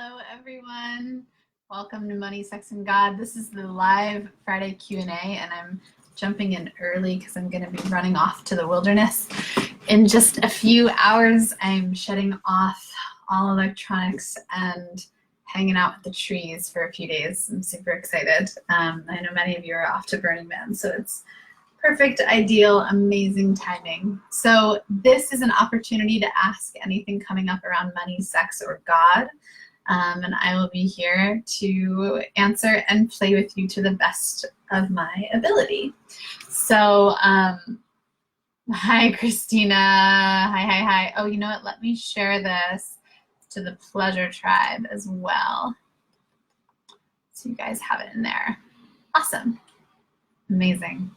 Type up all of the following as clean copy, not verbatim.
Hello, everyone. Welcome to Money, Sex, and God. This is the live Friday Q&A, and I'm jumping in early because I'm going to be running off to the wilderness. In just a few hours, I'm shutting off all electronics and hanging out with the trees for a few days. I'm super excited. I know many of you are off to Burning Man, so it's perfect, ideal, amazing timing. So this is an opportunity to ask anything coming up around money, sex, or God. And I will be here to answer and play with you to the best of my ability. So, hi, Christina. Hi. Oh, you know what? Let me share this to the Pleasure Tribe as well, so you guys have it in there. Awesome. Amazing.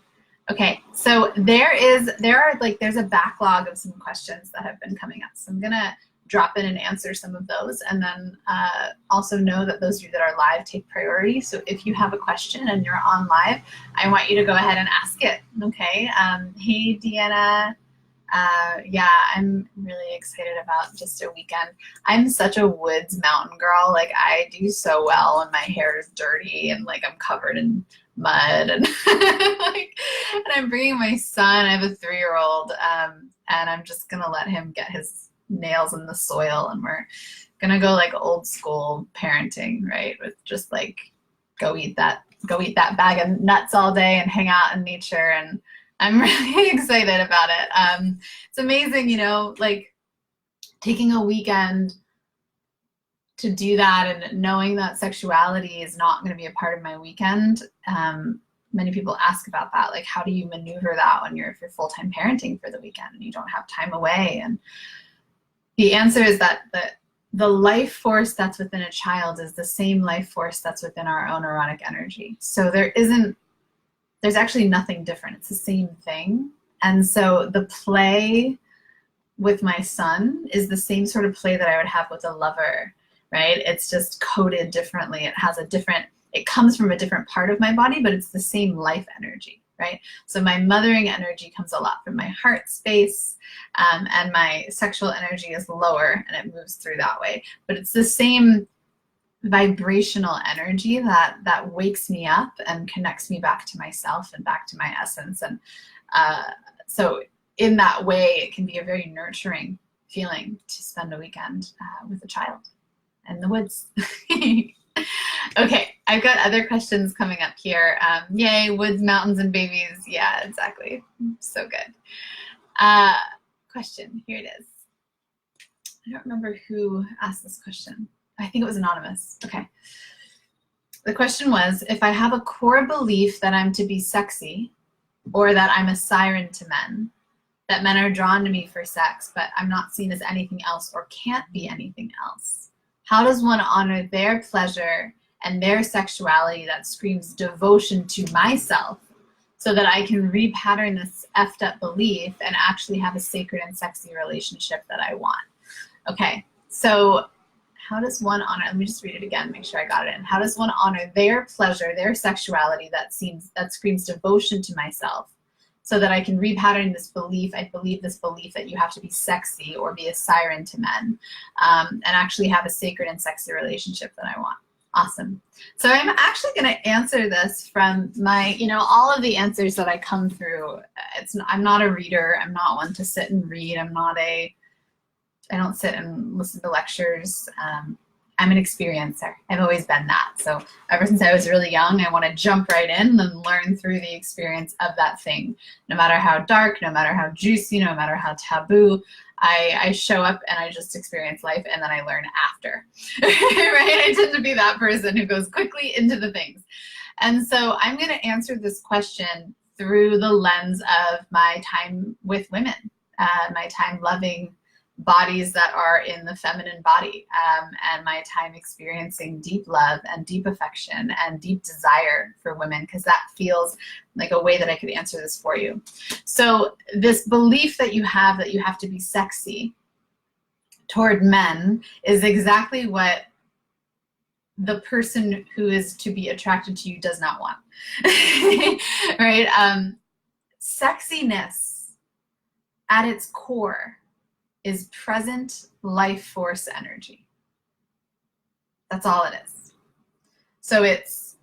Okay, so there's a backlog of some questions that have been coming up. So I'm gonna drop in and answer some of those, and then also know that those of you that are live take priority. So if you have a question and you're on live, I want you to go ahead and ask it, okay? Hey, Deanna. Yeah, I'm really excited about just a weekend. I'm such a woods mountain girl. Like, I do so well when my hair is dirty and like I'm covered in mud and like, and I'm bringing my son. I have a 3-year-old, and I'm just gonna let him get his nails in the soil, and we're gonna go like old school parenting, right? With just like go eat that bag of nuts all day and hang out in nature, and I'm really excited about it. It's amazing, you know, like taking a weekend to do that and knowing that sexuality is not going to be a part of my weekend. Many people ask about that, like how do you maneuver that when if you're full-time parenting for the weekend and you don't have time away? And the answer is that the life force that's within a child is the same life force that's within our own erotic energy. So there's actually nothing different. It's the same thing. And so the play with my son is the same sort of play that I would have with a lover, right? It's just coded differently. It comes from a different part of my body, but it's the same life energy, right? So my mothering energy comes a lot from my heart space, and my sexual energy is lower and it moves through that way. But it's the same vibrational energy that wakes me up and connects me back to myself and back to my essence. And so in that way, it can be a very nurturing feeling to spend a weekend with a child in the woods. Okay, I've got other questions coming up here. Yay, woods, mountains, and babies. Yeah, exactly. So good. Question, here it is. I don't remember who asked this question. I think it was anonymous. Okay. The question was, if I have a core belief that I'm to be sexy, or that I'm a siren to men, that men are drawn to me for sex, but I'm not seen as anything else or can't be anything else, how does one honor their pleasure and their sexuality that screams devotion to myself so that I can repattern this effed up belief and actually have a sacred and sexy relationship that I want? Okay, so how does one honor, let me just read it again, make sure I got it in. How does one honor their pleasure, their sexuality that screams devotion to myself so that I can repattern this belief, I believe this belief that you have to be sexy or be a siren to men, and actually have a sacred and sexy relationship that I want? Awesome. So I'm actually going to answer this from my, all of the answers that I come through. I'm not a reader. I'm not one to sit and read. I don't sit and listen to lectures. I'm an experiencer. I've always been that. So ever since I was really young, I want to jump right in and learn through the experience of that thing. No matter how dark, no matter how juicy, no matter how taboo, I show up and I just experience life, and then I learn after, right? I tend to be that person who goes quickly into the things. And so I'm going to answer this question through the lens of my time with women, my time loving bodies that are in the feminine body, and my time experiencing deep love and deep affection and deep desire for women, because that feels like a way that I could answer this for you. So this belief that you have to be sexy toward men is exactly what the person who is to be attracted to you does not want. Right? Sexiness at its core is present life force energy. That's all it is. So it's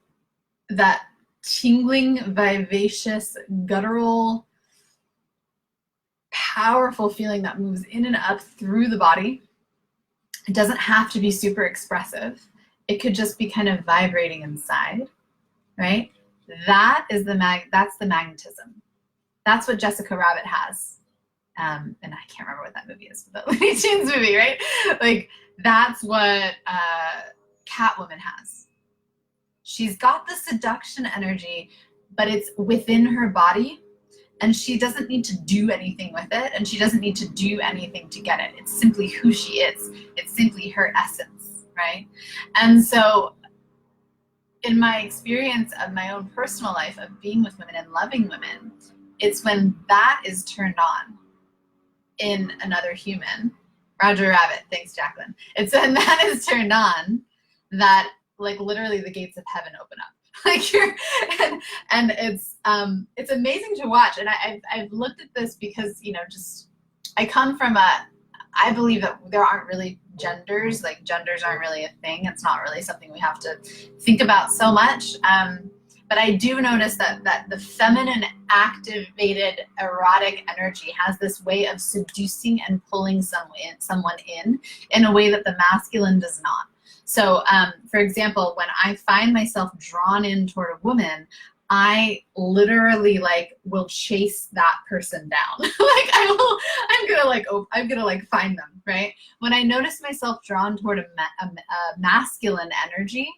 that tingling, vivacious, guttural, powerful feeling that moves in and up through the body. It doesn't have to be super expressive. It could just be kind of vibrating inside, right? That's the magnetism. That's what Jessica Rabbit has. And I can't remember what that movie is, but the Looney Tunes movie, right? Like, that's what Catwoman has. She's got the seduction energy, but it's within her body, and she doesn't need to do anything with it, and she doesn't need to do anything to get it. It's simply who she is. It's simply her essence, right? And so in my experience of my own personal life of being with women and loving women, it's when that is turned on in another human. Roger Rabbit, thanks, Jacqueline. It's when that is turned on that, like, literally the gates of heaven open up. Like, and it's amazing to watch. And I've looked at this because, you know, just I come from I believe that there aren't really genders. Like, genders aren't really a thing. It's not really something we have to think about so much. But I do notice that the feminine, activated, erotic energy has this way of seducing and pulling someone in a way that the masculine does not. So, for example, when I find myself drawn in toward a woman, I literally, like, will chase that person down. Like, I'm gonna find them, right? When I notice myself drawn toward a masculine energy,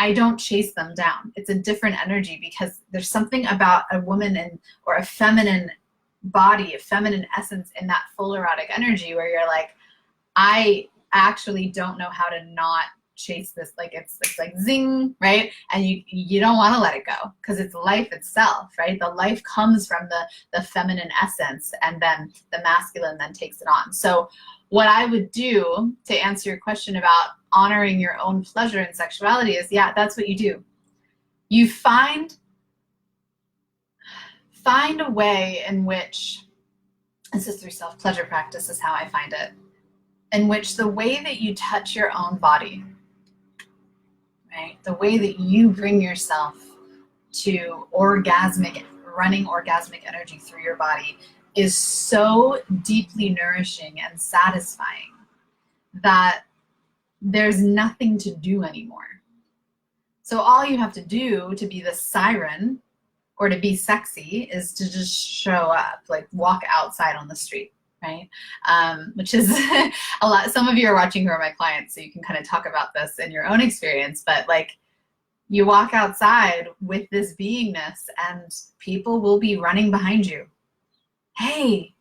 I don't chase them down. It's a different energy, because there's something about a woman or a feminine body, a feminine essence in that full erotic energy where you're like, I actually don't know how to not chase this. Like, it's like zing, right? And you don't want to let it go, because it's life itself, right? The life comes from the feminine essence, and then the masculine then takes it on. So what I would do to answer your question about honoring your own pleasure and sexuality is, yeah, that's what you do. You find a way in which, this is through self-pleasure practice is how I find it, in which the way that you touch your own body, right? The way that you bring yourself to running orgasmic energy through your body is so deeply nourishing and satisfying that there's nothing to do anymore. So all you have to do to be the siren or to be sexy is to just show up, like walk outside on the street, right? Which is a lot. Some of you are watching who are my clients, so you can kind of talk about this in your own experience, but like, you walk outside with this beingness and people will be running behind you. Hey,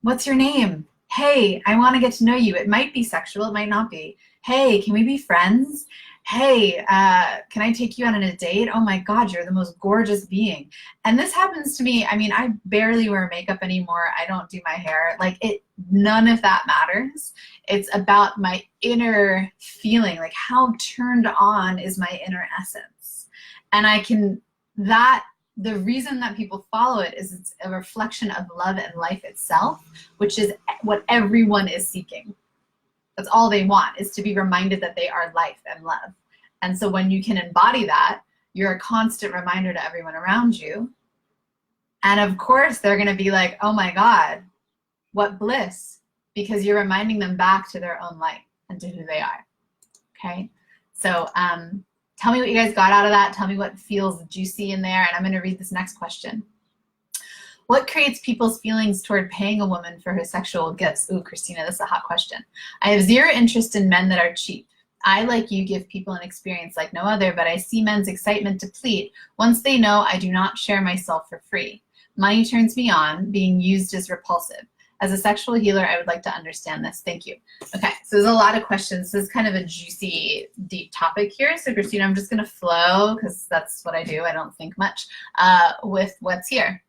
what's your name? Hey, I want to get to know you. It might be sexual, it might not be. Hey, can we be friends? Hey, can I take you on a date? Oh my God, you're the most gorgeous being. And this happens to me. I mean, I barely wear makeup anymore. I don't do my hair. Like, none of that matters. It's about my inner feeling, like how turned on is my inner essence. And the reason that people follow it is it's a reflection of love and life itself, which is what everyone is seeking. That's all they want, is to be reminded that they are life and love. And so when you can embody that, you're a constant reminder to everyone around you. And of course, they're going to be like, oh my God, what bliss, because you're reminding them back to their own light and to who they are. Okay? So tell me what you guys got out of that. Tell me what feels juicy in there. And I'm going to read this next question. What creates people's feelings toward paying a woman for her sexual gifts? Ooh, Christina, this is a hot question. I have zero interest in men that are cheap. I, like you, give people an experience like no other, but I see men's excitement deplete once they know I do not share myself for free. Money turns me on. Being used is repulsive. As a sexual healer, I would like to understand this. Thank you. Okay, so there's a lot of questions. This is kind of a juicy, deep topic here. So Christina, I'm just gonna flow, because that's what I do. I don't think much with what's here.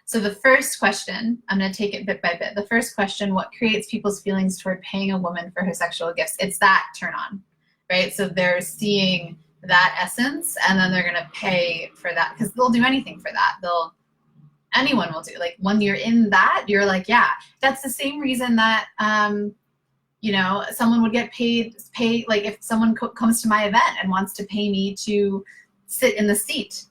So the first question, I'm going to take it bit by bit. The first question, what creates people's feelings toward paying a woman for her sexual gifts? It's that turn on, right? So they're seeing that essence, and then they're going to pay for that, because they'll do anything for that. Anyone will do. Like, when you're in that, you're like, yeah. That's the same reason that You know, someone would get pay like if someone comes to my event and wants to pay me to sit in the seat.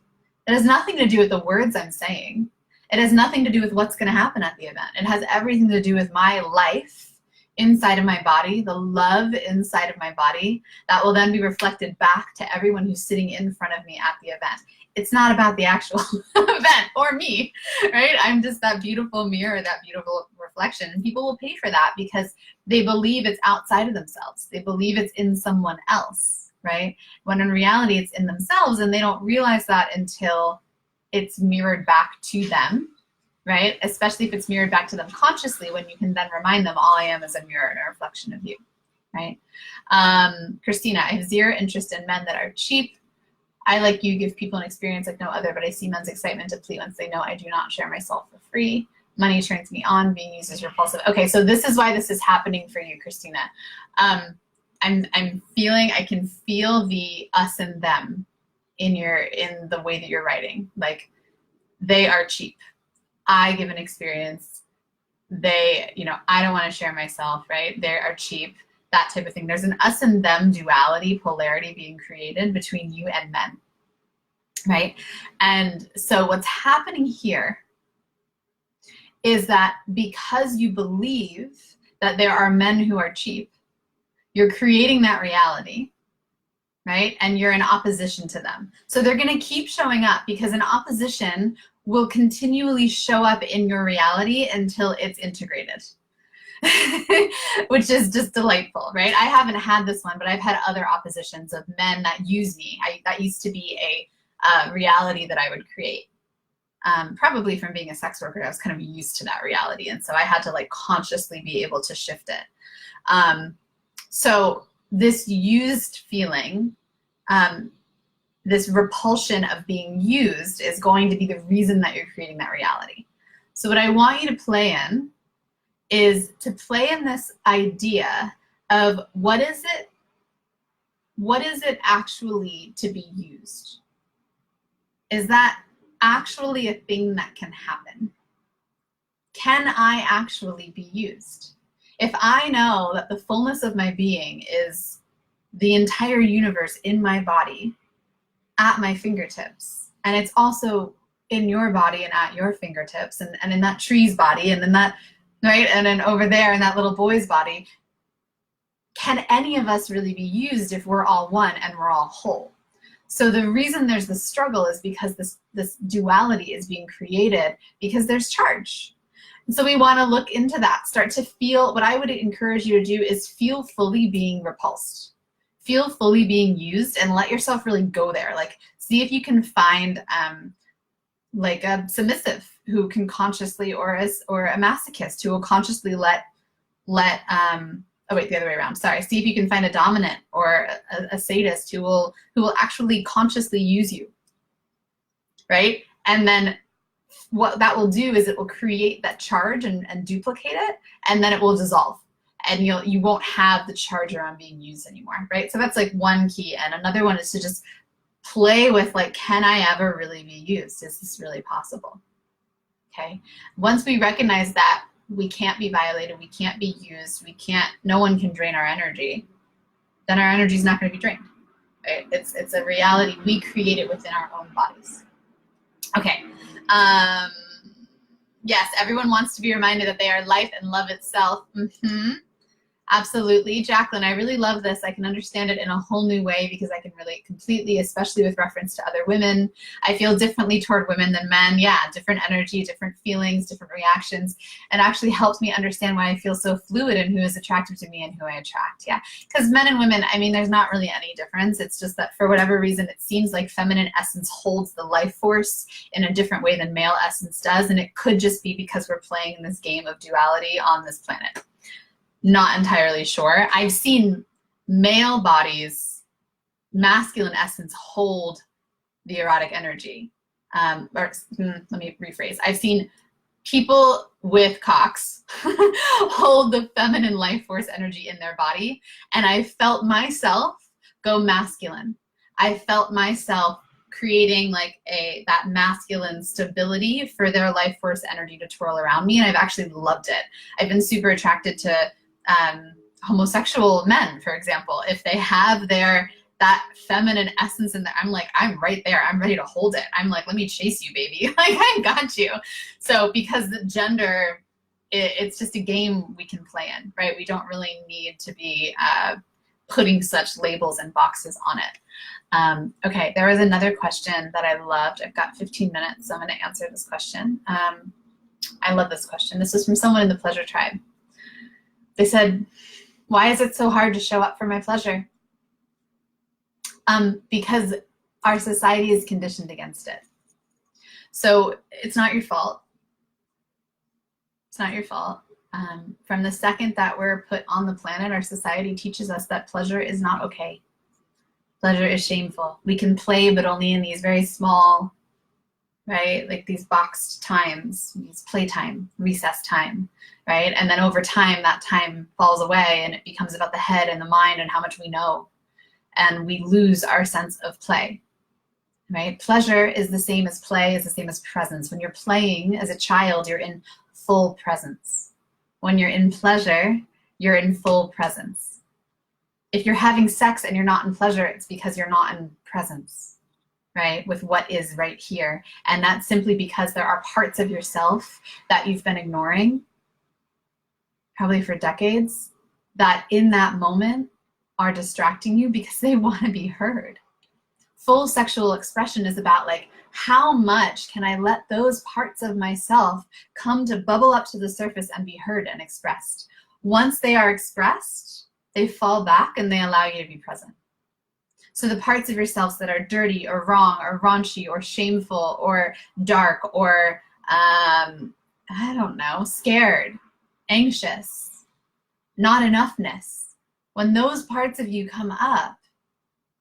It has nothing to do with the words I'm saying. It has nothing to do with what's going to happen at the event. It has everything to do with my life inside of my body, the love inside of my body that will then be reflected back to everyone who's sitting in front of me at the event. It's not about the actual event or me, right? I'm just that beautiful mirror, that beautiful reflection. And people will pay for that because they believe it's outside of themselves. They believe it's in someone else, right? When in reality, it's in themselves, and they don't realize that until it's mirrored back to them, right? Especially if it's mirrored back to them consciously, when you can then remind them, all I am is a mirror and a reflection of you, right? Christina, I have zero interest in men that are cheap. I, like you, give people an experience like no other, but I see men's excitement deplete once they know I do not share myself for free. Money turns me on, being used is repulsive. Okay, so this is why this is happening for you, Christina. I'm feeling, I can feel the us and them in the way that you're writing. Like, they are cheap. I give an experience. They, you know, I don't want to share myself, right? They are cheap. That type of thing. There's an us and them duality, polarity being created between you and men, right? And so what's happening here is that because you believe that there are men who are cheap, you're creating that reality, right? And you're in opposition to them. So they're going to keep showing up because an opposition will continually show up in your reality until it's integrated. Which is just delightful, right? I haven't had this one, but I've had other oppositions of men that use me. That used to be a reality that I would create. Probably from being a sex worker, I was kind of used to that reality. And so I had to like consciously be able to shift it. So this used feeling, this repulsion of being used is going to be the reason that you're creating that reality. So what I want you to play in is to play in this idea of what is it actually to be used? Is that actually a thing that can happen? Can I actually be used? If I know that the fullness of my being is the entire universe in my body at my fingertips, and it's also in your body and at your fingertips, and in that tree's body, and in that, right? And then over there in that little boy's body, can any of us really be used if we're all one and we're all whole? So the reason there's the struggle is because this duality is being created because there's charge. And so we want to look into that, start to feel, what I would encourage you to do is feel fully being repulsed. Feel fully being used and let yourself really go there. Like, see if you can find like a submissive who can consciously, or a masochist who will consciously let oh wait, the other way around, sorry. See if you can find a dominant or a sadist who will actually consciously use you, right? And then what that will do is it will create that charge and duplicate it, and then it will dissolve. And you won't have the charge around being used anymore, right? So that's like one key. And another one is to just play with, like, can I ever really be used? Is this really possible? Okay. Once we recognize that we can't be violated, we can't be used, no one can drain our energy, then our energy is not going to be drained. Right? It's a reality. We create it within our own bodies. Okay. Yes, everyone wants to be reminded that they are life and love itself. Absolutely. Jacqueline, I really love this. I can understand it in a whole new way because I can relate completely, especially with reference to other women. I feel differently toward women than men. Yeah, different energy, different feelings, different reactions, and actually helps me understand why I feel so fluid and who is attractive to me and who I attract. Yeah, because men and women, I mean, there's not really any difference. It's just that for whatever reason, it seems like feminine essence holds the life force in a different way than male essence does, and it could just be because we're playing in this game of duality on this planet. Not entirely sure. I've seen male bodies, masculine essence, hold the erotic energy. Let me rephrase. I've seen people with cocks hold the feminine life force energy in their body, and I felt myself go masculine. I felt myself creating like that masculine stability for their life force energy to twirl around me, and I've actually loved it. I've been super attracted to homosexual men, for example, if they have that feminine essence in there, I'm like, I'm right there. I'm ready to hold it. I'm like, let me chase you, baby. Like, I got you. So because the gender, it's just a game we can play in, right? We don't really need to be putting such labels and boxes on it. Okay, there was another question that I loved. I've got 15 minutes, so I'm going to answer this question. I love this question. This was from someone in the Pleasure Tribe. They said, why is it so hard to show up for my pleasure? Because our society is conditioned against it. So it's not your fault. It's not your fault. From the second that we're put on the planet, our society teaches us that pleasure is not okay. Pleasure is shameful. We can play, but only in these very small, right? Like these boxed times, these playtime, recess time, right? And then over time, that time falls away and it becomes about the head and the mind and how much we know. And we lose our sense of play, right? Pleasure is the same as play, is the same as presence. When you're playing as a child, you're in full presence. When you're in pleasure, you're in full presence. If you're having sex and you're not in pleasure, it's because you're not in presence, right? With what is right here. And that's simply because there are parts of yourself that you've been ignoring, probably for decades, that in that moment are distracting you because they want to be heard. Full sexual expression is about like, how much can I let those parts of myself come to bubble up to the surface and be heard and expressed? Once they are expressed, they fall back and they allow you to be present. So the parts of yourselves that are dirty or wrong or raunchy or shameful or dark or, I don't know, scared, anxious, not enoughness, when those parts of you come up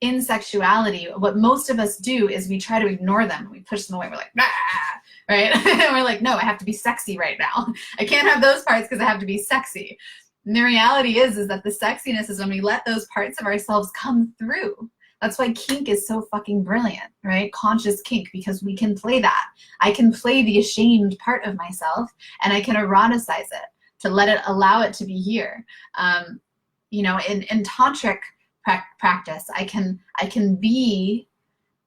in sexuality, what most of us do is we try to ignore them. We push them away. We're like, ah, right? And we're like, no, I have to be sexy right now. I can't have those parts because I have to be sexy. And the reality is that the sexiness is when we let those parts of ourselves come through. That's why kink is so fucking brilliant, right? Conscious kink, because we can play that. I can play the ashamed part of myself and I can eroticize it to let it, allow it to be here. You know, in tantric practice, I can be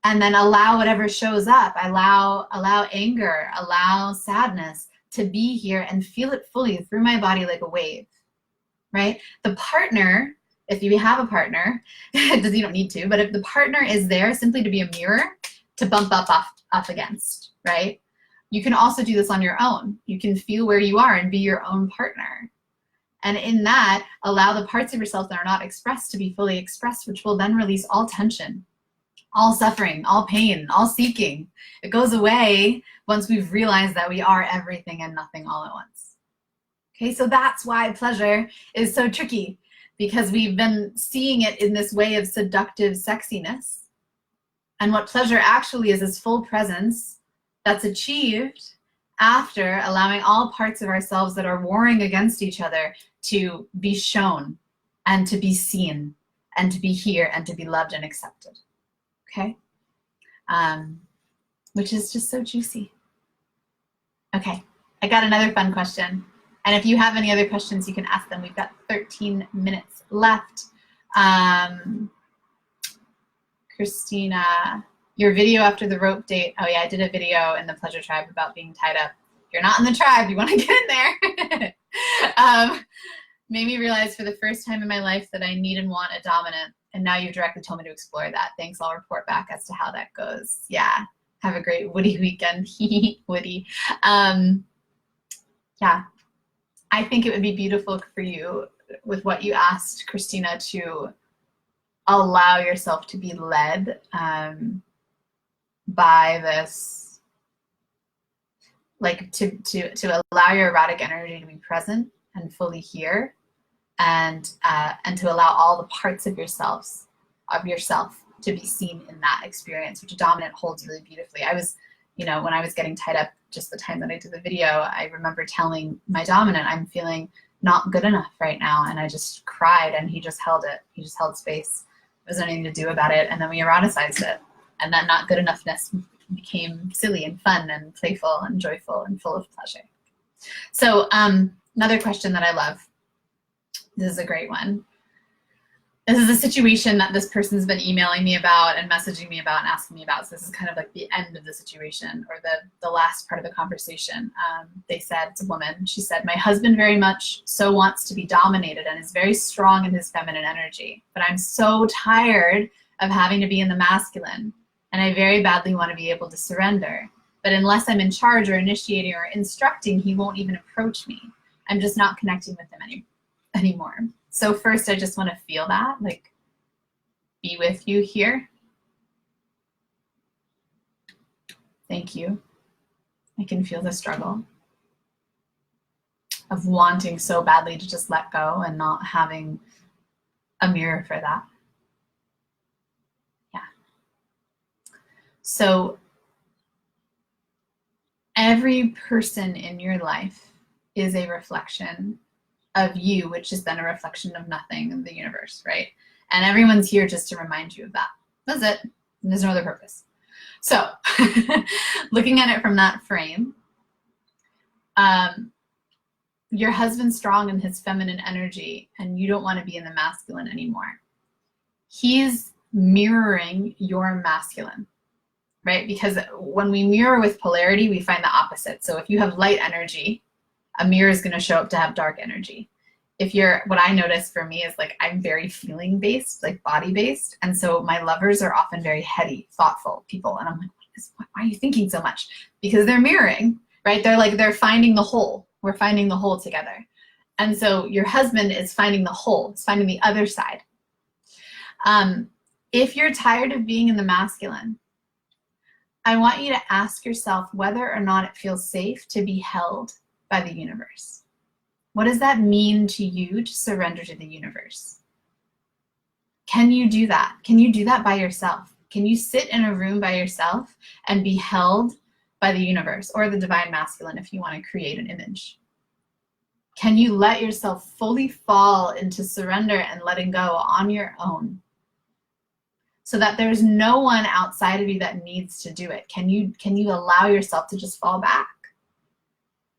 and then allow whatever shows up. Allow anger, allow sadness to be here and feel it fully through my body like a wave, right? The partner, if you have a partner, you don't need to, but if the partner is there simply to be a mirror to bump up against, right? You can also do this on your own. You can feel where you are and be your own partner. And in that, allow the parts of yourself that are not expressed to be fully expressed, which will then release all tension, all suffering, all pain, all seeking. It goes away once we've realized that we are everything and nothing all at once. Okay, so that's why pleasure is so tricky, because we've been seeing it in this way of seductive sexiness. And what pleasure actually is full presence that's achieved after allowing all parts of ourselves that are warring against each other to be shown and to be seen and to be here and to be loved and accepted, okay? Which is just so juicy. Okay, I got another fun question. And if you have any other questions, you can ask them. We've got 13 minutes left. Christina, your video after the rope date. Oh yeah, I did a video in the Pleasure Tribe about being tied up. If you're not in the tribe, you want to get in there. Made me realize for the first time in my life that I need and want a dominant. And now you've directly told me to explore that. Thanks, I'll report back as to how that goes. Yeah, have a great Woody weekend. Woody. Yeah, I think it would be beautiful for you with what you asked, Christina, to allow yourself to be led by this, like to allow your erotic energy to be present and fully here, and to allow all the parts of yourself to be seen in that experience, which a dominant holds really beautifully. I was, you know, when I was getting tied up, just the time that I did the video, I remember telling my dominant, I'm feeling not good enough right now, and I just cried, and he just held it. He just held space. There wasn't anything to do about it, and then we eroticized it, and that not good enoughness became silly and fun and playful and joyful and full of pleasure. So another question that I love. This is a great one. This is a situation that this person's been emailing me about and messaging me about and asking me about. So this is kind of like the end of the situation, or the last part of the conversation. They said, it's a woman, she said, my husband very much so wants to be dominated and is very strong in his feminine energy, but I'm so tired of having to be in the masculine, and I very badly want to be able to surrender. But unless I'm in charge or initiating or instructing, he won't even approach me. I'm just not connecting with him anymore. So first, I just want to feel that, like, be with you here. Thank you. I can feel the struggle of wanting so badly to just let go and not having a mirror for that. Yeah. So every person in your life is a reflection of you, which is then a reflection of nothing in the universe, right? And everyone's here just to remind you of that. That's it. And there's no other purpose. So looking at it from that frame, your husband's strong in his feminine energy and you don't want to be in the masculine anymore. He's mirroring your masculine, right? Because when we mirror with polarity, we find the opposite. So if you have light energy, a mirror is going to show up to have dark energy. What I notice for me is, like, I'm very feeling based, like body based. And so my lovers are often very heady, thoughtful people. And I'm like, why are you thinking so much? Because they're mirroring, right? They're finding the whole. We're finding the whole together. And so your husband is finding the whole, it's finding the other side. If you're tired of being in the masculine, I want you to ask yourself whether or not it feels safe to be held by the universe. What does that mean to you to surrender to the universe? Can you do that? Can you do that by yourself? Can you sit in a room by yourself and be held by the universe, or the divine masculine if you want to create an image? Can you let yourself fully fall into surrender and letting go on your own, so that there's no one outside of you that needs to do it? Can you allow yourself to just fall back?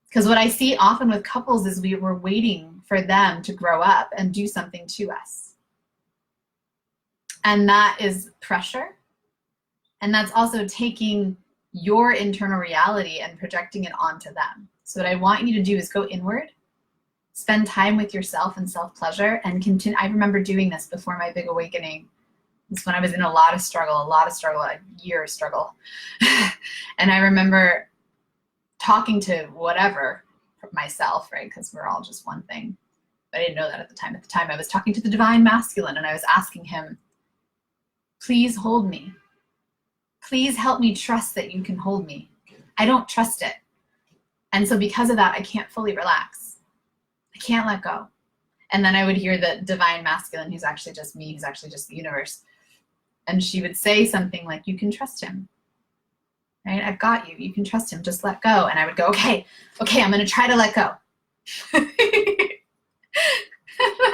Because what I see often with couples is we're waiting for them to grow up and do something to us. And that is pressure. And that's also taking your internal reality and projecting it onto them. So what I want you to do is go inward, spend time with yourself and self-pleasure, and continue. I remember doing this before my big awakening. It's when I was in a lot of struggle, a year of struggle. And I remember talking to whatever, myself, right? Because we're all just one thing. But I didn't know that at the time. At the time, I was talking to the divine masculine, and I was asking him, please hold me. Please help me trust that you can hold me. I don't trust it. And so because of that, I can't fully relax. I can't let go. And then I would hear the divine masculine, who's actually just me, who's actually just the universe. And she would say something like, you can trust him. Right? I've got you. You can trust him. Just let go. And I would go, okay, I'm going to try to let go.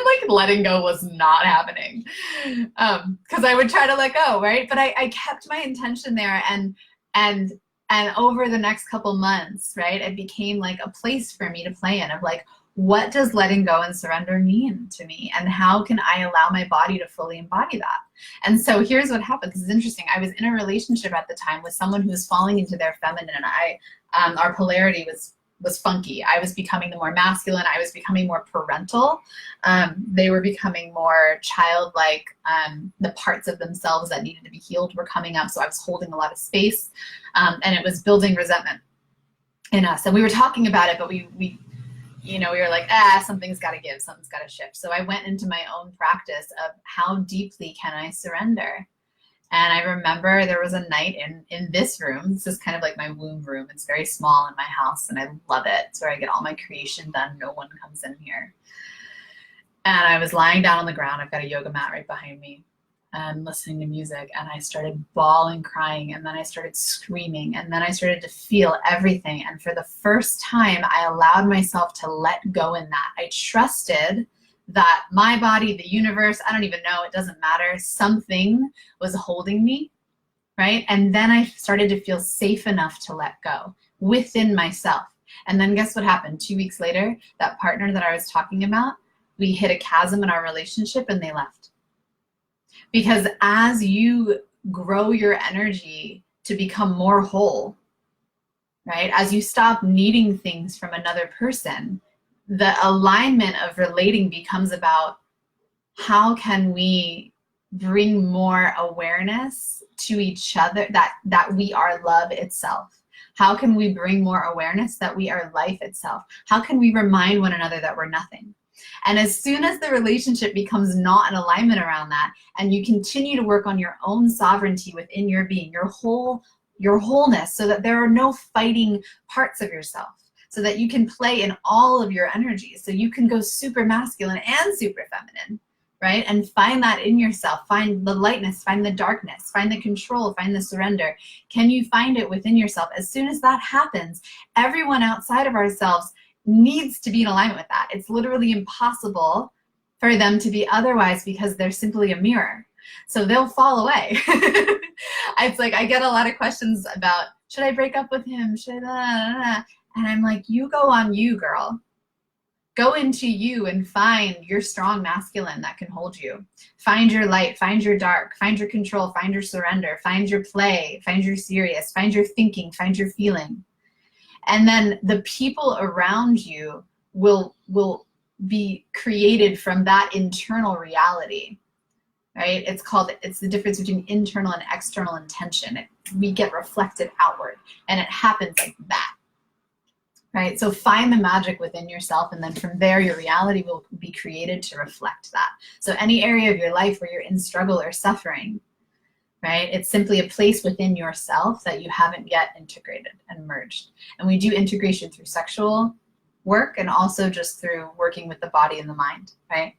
Like, letting go was not happening. Because I would try to let go, right? But I kept my intention there, and over the next couple months, right, it became like a place for me to play in, of like, what does letting go and surrender mean to me? And how can I allow my body to fully embody that? And so here's what happened. This is interesting. I was in a relationship at the time with someone who was falling into their feminine, and our polarity was funky. I was becoming the more masculine. I was becoming more parental. They were becoming more childlike. The parts of themselves that needed to be healed were coming up. So I was holding a lot of space, and it was building resentment in us. And we were talking about it, but we were like, something's got to give, something's got to shift. So I went into my own practice of how deeply can I surrender? And I remember there was a night in this room. This is kind of like my womb room. It's very small in my house, and I love it. It's where I get all my creation done. No one comes in here. And I was lying down on the ground. I've got a yoga mat right behind me, and listening to music. And I started bawling, crying, and then I started screaming, and then I started to feel everything. And for the first time, I allowed myself to let go in that. I trusted that my body, the universe, I don't even know, it doesn't matter, something was holding me, right? And then I started to feel safe enough to let go within myself. And then guess what happened? 2 weeks later, that partner that I was talking about, we hit a chasm in our relationship and they left. Because as you grow your energy to become more whole, right? As you stop needing things from another person, the alignment of relating becomes about how can we bring more awareness to each other that we are love itself. How can we bring more awareness that we are life itself? How can we remind one another that we're nothing? And as soon as the relationship becomes not in alignment around that, and you continue to work on your own sovereignty within your being, your wholeness, so that there are no fighting parts of yourself, so that you can play in all of your energies, so you can go super masculine and super feminine, right? And find that in yourself. Find the lightness, find the darkness, find the control, find the surrender. Can you find it within yourself? As soon as that happens, everyone outside of ourselves needs to be in alignment with that. It's literally impossible for them to be otherwise, because they're simply a mirror. So they'll fall away. It's like I get a lot of questions about, should I break up with him? Should I? And I'm like, you go on you, girl. Go into you and find your strong masculine that can hold you. Find your light, find your dark, find your control, find your surrender, find your play, find your serious, find your thinking, find your feeling. And then the people around you will be created from that internal reality, right? It's the difference between internal and external intention. We get reflected outward, and it happens like that, right? So find the magic within yourself, and then from there, your reality will be created to reflect that. So any area of your life where you're in struggle or suffering, right? It's simply a place within yourself that you haven't yet integrated and merged. And we do integration through sexual work and also just through working with the body and the mind, right?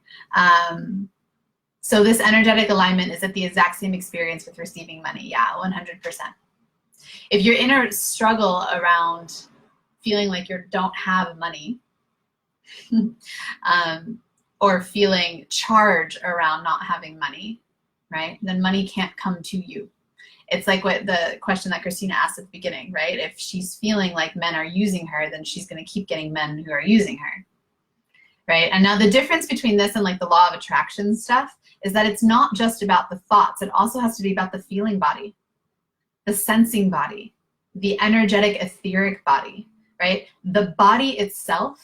So this energetic alignment is at the exact same experience with receiving money. Yeah, 100%. If you're in a struggle around feeling like you don't have money, or feeling charged around not having money, right? Then money can't come to you. It's like what the question that Christina asked at the beginning, right? If she's feeling like men are using her, then she's going to keep getting men who are using her, right? And now the difference between this and like the law of attraction stuff is that it's not just about the thoughts. It also has to be about the feeling body, the sensing body, the energetic etheric body, right? The body itself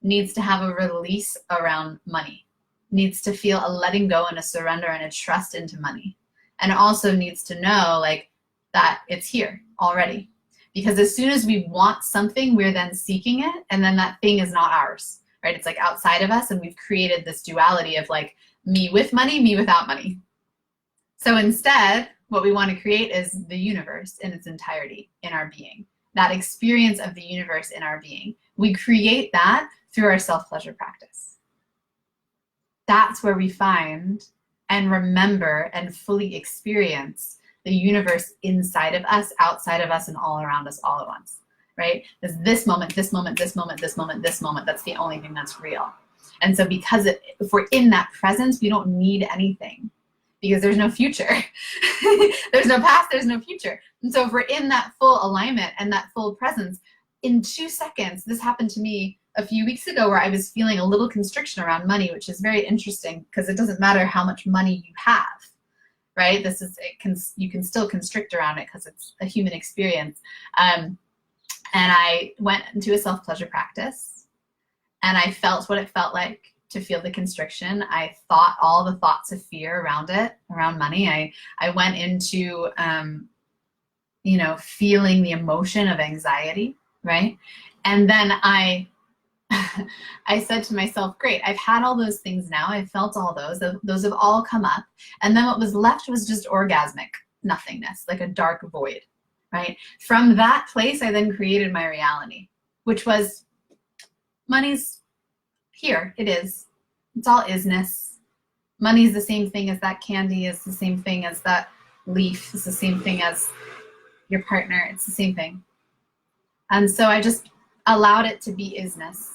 needs to have a release around money, needs to feel a letting go and a surrender and a trust into money. And it also needs to know like that it's here already. Because as soon as we want something, we're then seeking it, and then that thing is not ours, right? It's like outside of us, and we've created this duality of like me with money, me without money. So instead, what we want to create is the universe in its entirety in our being, that experience of the universe in our being. We create that through our self-pleasure practice. That's where we find and remember and fully experience the universe inside of us, outside of us, and all around us all at once, right? There's this moment, this moment, this moment, this moment, this moment. That's the only thing that's real. And so because if we're in that presence, we don't need anything, because there's no future. There's no past, there's no future. And so if we're in that full alignment and that full presence, in 2 seconds, this happened to me a few weeks ago where I was feeling a little constriction around money, which is very interesting because it doesn't matter how much money you have, right? You can still constrict around it because it's a human experience. And I went into a self-pleasure practice, and I felt what it felt like to feel the constriction. I thought all the thoughts of fear around it, around money. I went into, feeling the emotion of anxiety, right? And then I said to myself, great, I've had all those things now. I've felt all those. Those have all come up. And then what was left was just orgasmic nothingness, like a dark void, right? From that place, I then created my reality, which was money's here. It is. It's all isness. Money is the same thing as that candy, is the same thing as that leaf, it's the same thing as your partner. It's the same thing. And so I just allowed it to be isness.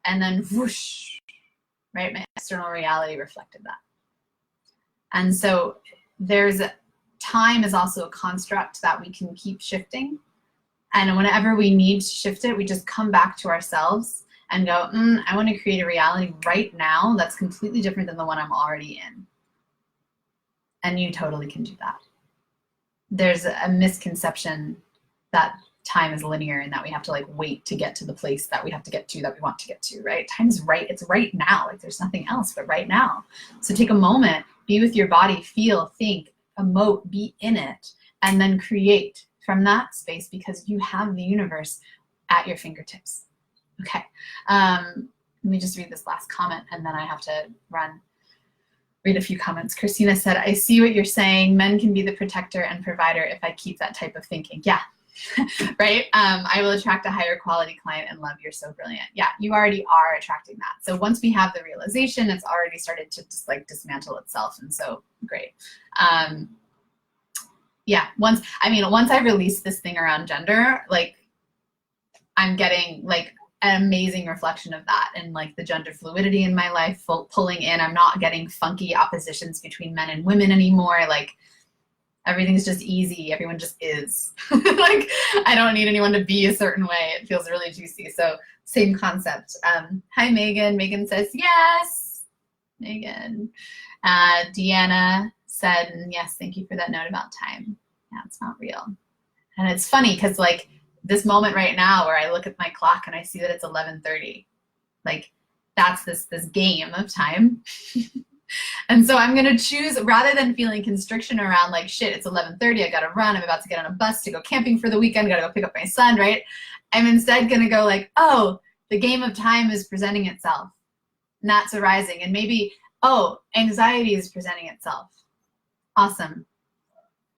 And then whoosh, right? My external reality reflected that. And so time is also a construct that we can keep shifting. And whenever we need to shift it, we just come back to ourselves and go, I want to create a reality right now that's completely different than the one I'm already in. And you totally can do that. There's a misconception that time is linear and that we have to like wait to get to the place that we have to get to that we want to get to, right? Time is right. It's right now. Like there's nothing else but right now. So take a moment, be with your body, feel, think, emote, be in it, and then create from that space because you have the universe at your fingertips. Okay. Let me just read this last comment and then I have to read a few comments. Christina said, I see what you're saying. Men can be the protector and provider if I keep that type of thinking. Yeah, right? I will attract a higher quality client and love, you're so brilliant. Yeah, you already are attracting that. So once we have the realization, it's already started to just like dismantle itself. And so great. Yeah, once I release this thing around gender, like I'm getting like an amazing reflection of that and like the gender fluidity in my life pulling in. I'm not getting funky oppositions between men and women anymore. Like everything's just easy. Everyone just is. Like I don't need anyone to be a certain way. It feels really juicy. So same concept. Hi, Megan. Megan says, yes. Megan. Deanna said, yes, thank you for that note about time. Yeah, it's not real. And it's funny because like this moment right now where I look at my clock and I see that it's 11:30, like that's this game of time. And so I'm gonna choose, rather than feeling constriction around like, shit, it's 11:30, I gotta run, I'm about to get on a bus to go camping for the weekend, gotta go pick up my son, right? I'm instead gonna go like, oh, the game of time is presenting itself. And that's arising. And maybe, oh, anxiety is presenting itself. Awesome.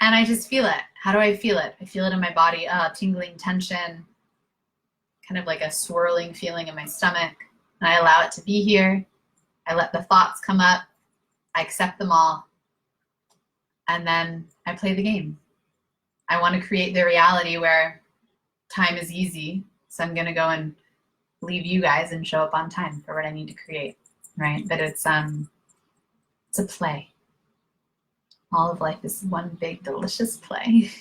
And I just feel it. How do I feel it? I feel it in my body, tingling tension, kind of like a swirling feeling in my stomach. And I allow it to be here. I let the thoughts come up. I accept them all. And then I play the game. I want to create the reality where time is easy. So I'm going to go and leave you guys and show up on time for what I need to create, right? But it's a play. All of life is one big, delicious play.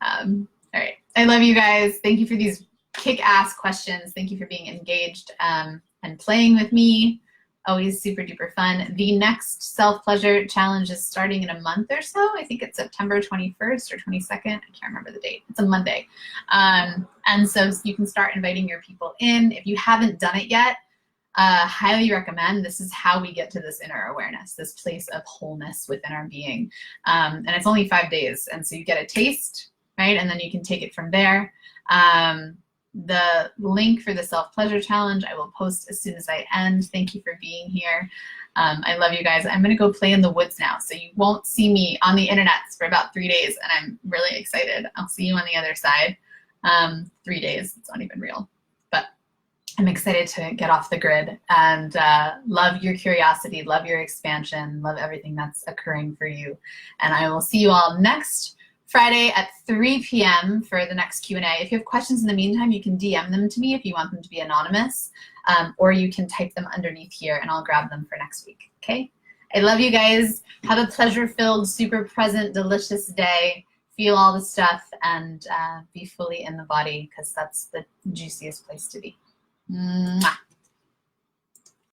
All right. I love you guys. Thank you for these kick-ass questions. Thank you for being engaged and playing with me. Always super duper fun. The next self-pleasure challenge is starting in a month or so. I think it's September 21st or 22nd. I can't remember the date. It's a Monday. And so you can start inviting your people in. If you haven't done it yet, highly recommend. This is how we get to this inner awareness, this place of wholeness within our being. And it's only 5 days. And so you get a taste, right? And then you can take it from there. The link for the self-pleasure challenge I will post as soon as I end. Thank you for being here. I love you guys. I'm gonna go play in the woods now, so you won't see me on the internet for about 3 days, and I'm really excited. I'll see you on the other side. 3 days, it's not even real. But I'm excited to get off the grid and love your curiosity, love your expansion, love everything that's occurring for you. And I will see you all next Friday at 3 p.m. for the next Q&A. If you have questions in the meantime, you can DM them to me if you want them to be anonymous, or you can type them underneath here and I'll grab them for next week, okay? I love you guys. Have a pleasure-filled, super present, delicious day. Feel all the stuff and be fully in the body because that's the juiciest place to be. Mwah.